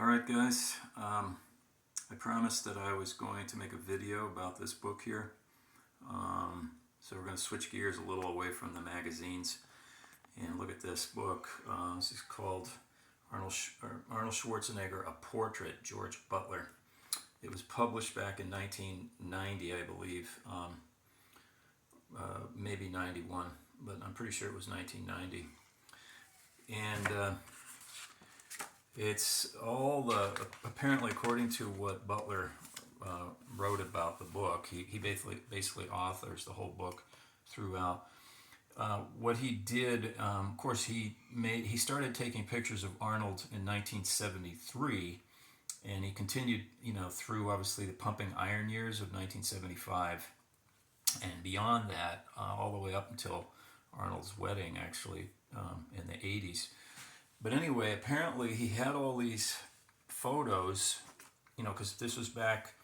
Alright guys, I promised that I was going to make a video about this book here. So we're going to switch gears a little away from the magazines and look at this book. This is called Arnold Schwarzenegger, A Portrait, George Butler. It was published back in 1990, I believe, maybe 91, but I'm pretty sure it was 1990. And it's all apparently, according to what Butler wrote about the book, he basically authors the whole book throughout. What he did, of course, he started taking pictures of Arnold in 1973, and he continued, through obviously the pumping iron years of 1975, and beyond that, all the way up until Arnold's wedding, actually, in the 80s. But anyway, apparently he had all these photos, because this was back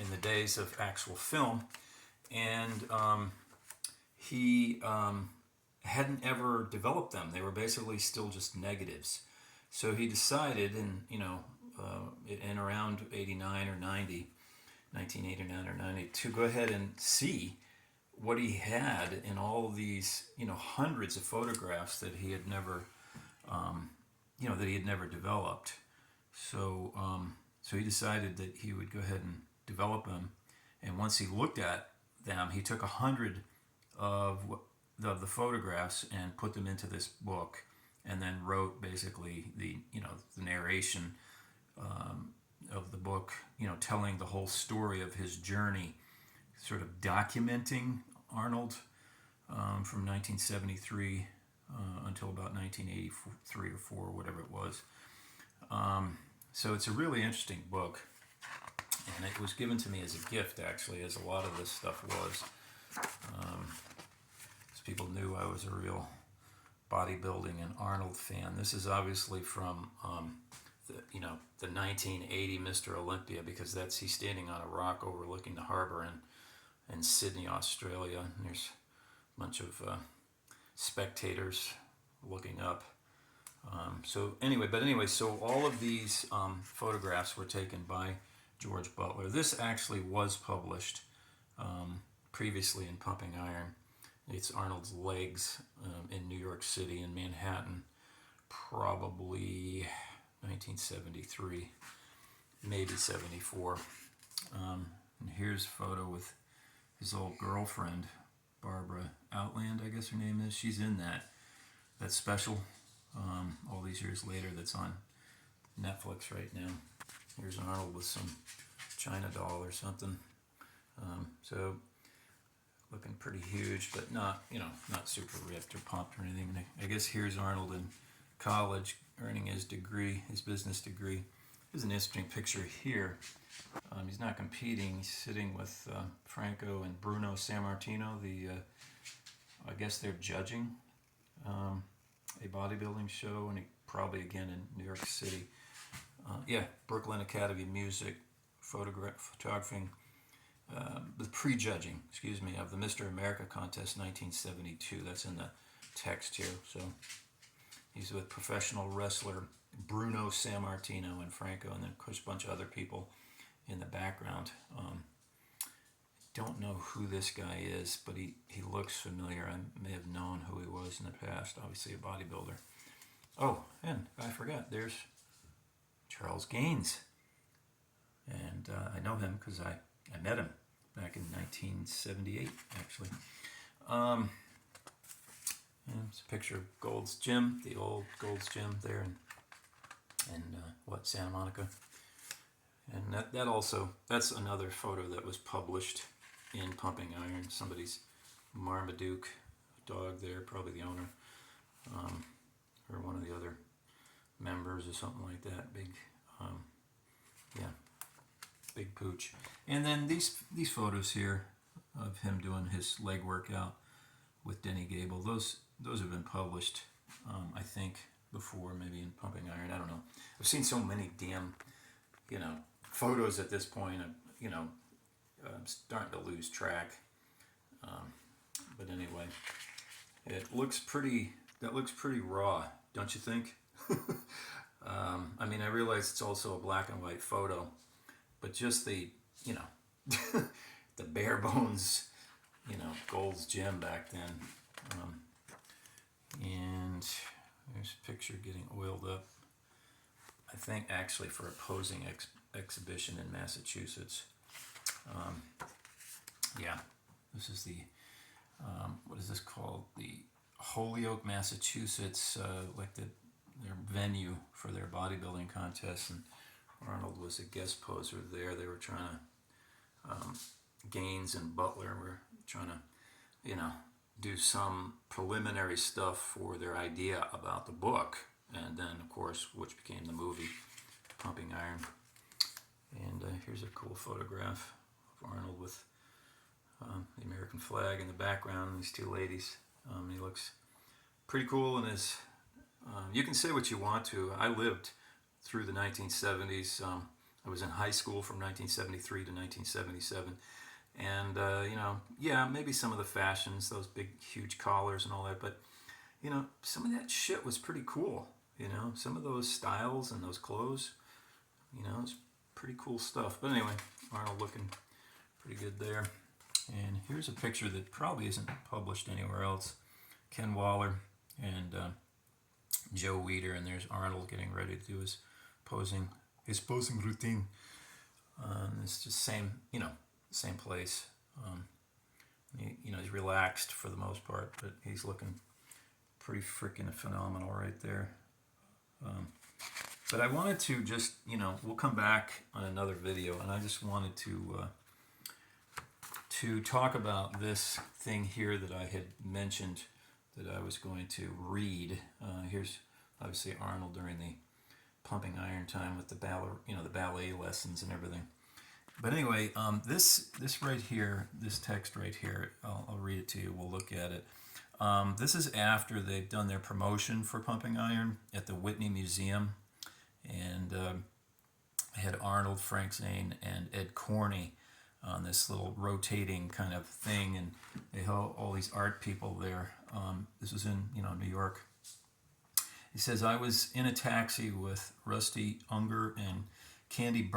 in the days of actual film, and he hadn't ever developed them. They were basically still just negatives. So he decided in around 89 or 90, 1989 or 90, to go ahead and see what he had in all of these, hundreds of photographs that he had never developed. So he decided that he would go ahead and develop them. And once he looked at them, he took 100 of the photographs and put them into this book, and then wrote basically the narration of the book, telling the whole story of his journey, sort of documenting Arnold from 1973 until about 1983 or 4, whatever it was. So it's a really interesting book, and it was given to me as a gift, actually, as a lot of this stuff was. As people knew I was a real bodybuilding and Arnold fan. This is obviously from the 1980 Mr. Olympia, because he's standing on a rock overlooking the harbor in Sydney, Australia. And there's a bunch of spectators looking up. So all of these photographs were taken by George Butler. This actually was published previously in Pumping Iron. It's Arnold's legs in New York City, in Manhattan, probably 1973, maybe 74. And here's a photo with his old girlfriend, Barbara Outland, I guess her name is. She's in that special all these years later that's on Netflix right now. Here's Arnold with some China doll or something. So looking pretty huge, but not super ripped or pumped or anything. And I guess here's Arnold in college earning his degree, his business degree. There's an interesting picture here. He's not competing. He's sitting with Franco and Bruno Sammartino. I guess they're judging a bodybuilding show, and probably again in New York City. Brooklyn Academy of Music, photographing, the pre-judging, of the Mr. America contest 1972. That's in the text here. So he's with professional wrestler Bruno Sammartino and Franco, and then of course a bunch of other people in the background. Don't know who this guy is, but he looks familiar. I may have known who he was in the past. Obviously a bodybuilder. Oh, and I forgot, there's Charles Gaines. And I know him because I met him back in 1978, actually. And it's a picture of Gold's Gym, the old Gold's Gym there in Santa Monica. And that's another photo that was published in Pumping Iron. Somebody's Marmaduke dog there, probably the owner, or one of the other members or something like that. Big pooch. And then these photos here of him doing his leg workout with Denny Gable, those have been published, I think, before, maybe in Pumping Iron. I don't know. I've seen so many damn, photos at this point. I'm starting to lose track. But anyway, it looks pretty. That looks pretty raw, don't you think? I mean, I realize it's also a black and white photo, but just the, you know, the bare bones, you know, Gold's Gym back then. Um, and there's a picture getting oiled up. I think actually for a posing exhibition in Massachusetts. Um, yeah, this is the, what is this called? The Holyoke, Massachusetts, like their venue for their bodybuilding contest, and Arnold was a guest poser there. They were trying to, Gaines and Butler were trying to, you know, do some preliminary stuff for their idea about the book, and then of course, which became the movie, Pumping Iron. And here's a cool photograph of Arnold with the American flag in the background, and these two ladies. He looks pretty cool in his. You can say what you want to. I lived through the 1970s. I was in high school from 1973 to 1977. And, you know, yeah, maybe some of the fashions, those big, huge collars and all that, but, you know, some of that shit was pretty cool. You know, some of those styles and those clothes, you know, it's pretty cool stuff. But anyway, Arnold looking pretty good there. And here's a picture that probably isn't published anywhere else. Ken Waller and Joe Weider, and there's Arnold getting ready to do his posing routine. It's just same, you know, same place. You know, he's relaxed for the most part, but he's looking pretty freaking phenomenal right there. But I wanted to just, you know, we'll come back on another video, and I just wanted to talk about this thing here that I had mentioned that I was going to read. Here's obviously Arnold during the pumping iron time with the ballet lessons and everything. But anyway, this right here, this text right here, I'll read it to you. We'll look at it. This is after they've done their promotion for Pumping Iron at the Whitney Museum, and I had Arnold, Frank Zane, and Ed Corney on this little rotating kind of thing, and they had all these art people there. This was in, you know, New York. He says, I was in a taxi with Rusty Unger and Candice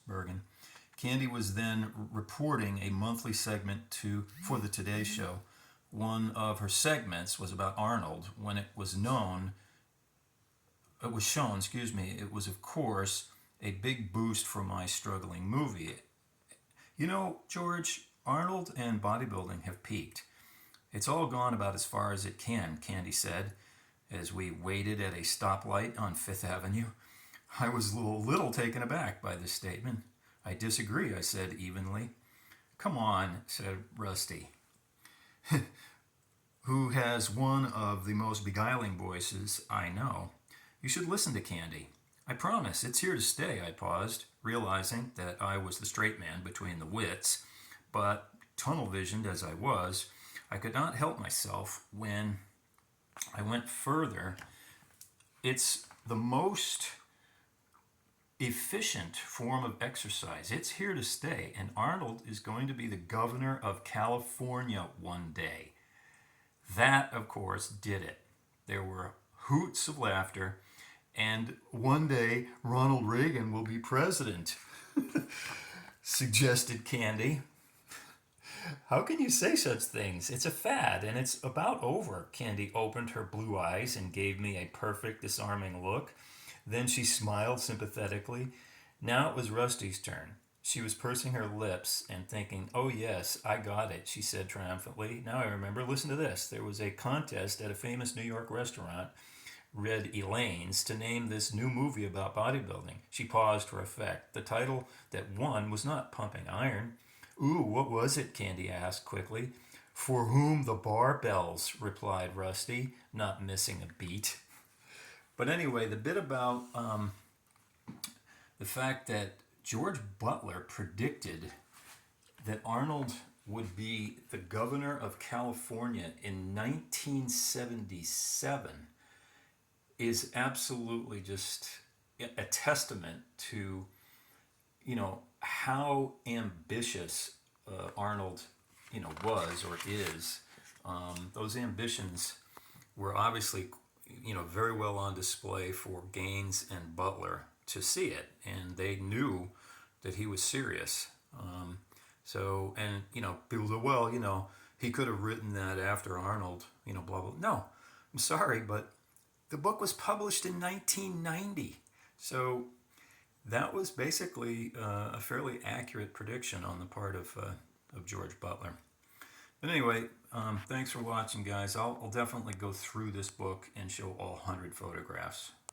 Bergen. Candy was then reporting a monthly segment for the Today Show. One of her segments was about Arnold. When it was shown, it was of course a big boost for my struggling movie. You know, George, Arnold and bodybuilding have peaked. It's all gone about as far as it can, Candy said, as we waited at a stoplight on Fifth Avenue. I was a little taken aback by this statement. I disagree, I said evenly. Come on, said Rusty, who has one of the most beguiling voices I know. You should listen to Candy. I promise, it's here to stay, I paused, realizing that I was the straight man between the wits, but tunnel-visioned as I was, I could not help myself when I went further. It's the most efficient form of exercise. It's here to stay, and Arnold is going to be the governor of California one day. That, of course, did it. There were hoots of laughter, and one day Ronald Reagan will be president, suggested Candy. How can you say such things? It's a fad, and it's about over. Candy opened her blue eyes and gave me a perfect, disarming look. Then she smiled sympathetically. Now it was Rusty's turn. She was pursing her lips and thinking, oh yes, I got it, she said triumphantly. Now I remember, listen to this. There was a contest at a famous New York restaurant, Red Elaine's, to name this new movie about bodybuilding. She paused for effect. The title that won was not Pumping Iron. Ooh, what was it? Candy asked quickly. For Whom the Barbells, replied Rusty, not missing a beat. But anyway, the bit about the fact that George Butler predicted that Arnold would be the governor of California in 1977 is absolutely just a testament to, you know, how ambitious Arnold, you know, was or is. Those ambitions were obviously, very well on display for Gaines and Butler to see it, and they knew that he was serious. So, and people say, well, he could have written that after Arnold, blah blah. No, I'm sorry, but the book was published in 1990, so that was basically a fairly accurate prediction on the part of George Butler. But anyway, thanks for watching, guys. I'll definitely go through this book and show all 100 photographs.